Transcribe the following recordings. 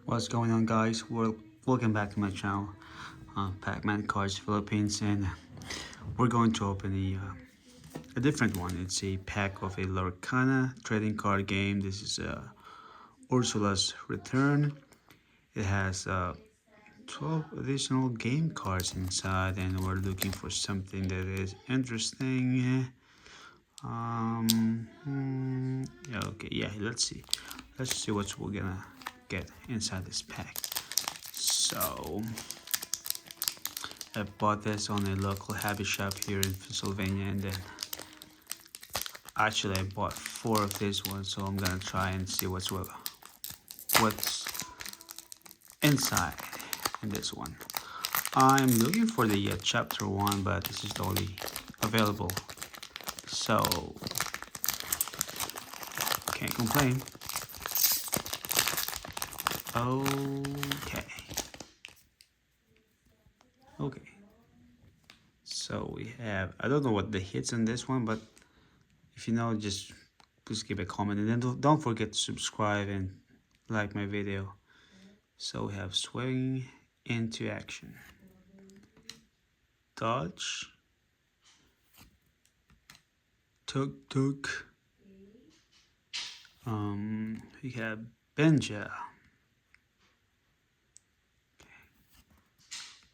What's going on, guys? Welcome back to my channel, Pac-Man Cards Philippines, and we're going to open a different one. It's a pack of a Lorcana trading card game. This is Ursula's Return. It has 12 additional game cards inside, and we're looking for something that is interesting. Let's see. Let's see what we're gonna get inside this pack. So I bought this on a local hobby shop here in Pennsylvania, and then actually I bought 4 of these ones, so I'm gonna try and see what's inside in this one. I'm looking for the chapter 1, but this is the only available, so can't complain. Okay, so we have, I don't know what the hits on this one, but if you know, just please give a comment, and then don't forget to subscribe and like my video. So we have swing into action, dodge, tuk, we have Benja.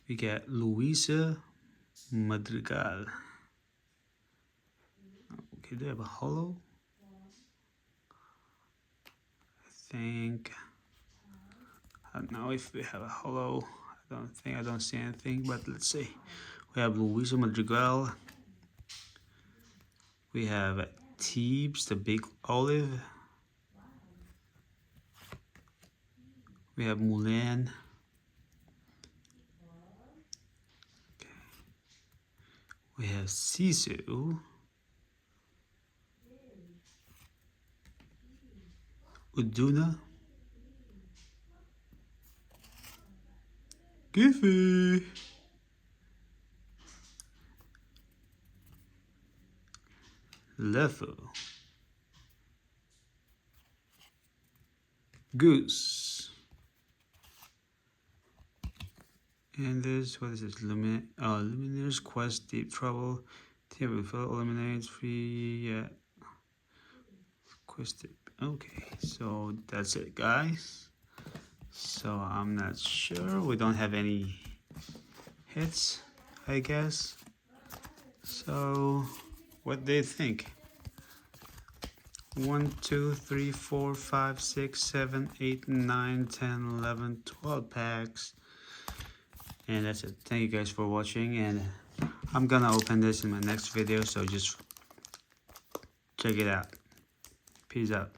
We got Luisa Madrigal. Okay, do we have a holo? I don't know if we have a holo. I don't see anything, but let's see. We have Luisa Madrigal. We have Teebs, the big olive. We have Mulan. Okay. We have Sisu. Uduna. Giffy. Lefo. Goose. And this, what is this? Lumineers Quest Deep Trouble. Table eliminates free quest deep. Okay, so that's it, guys. So I'm not sure. We don't have any hits, I guess. So what do you think? 1, 2, 3, 4, 5, 6, 7, 8, 9, 10, 11, 12 packs. And that's it. Thank you guys for watching, and I'm gonna open this in my next video, so just check it out. Peace out.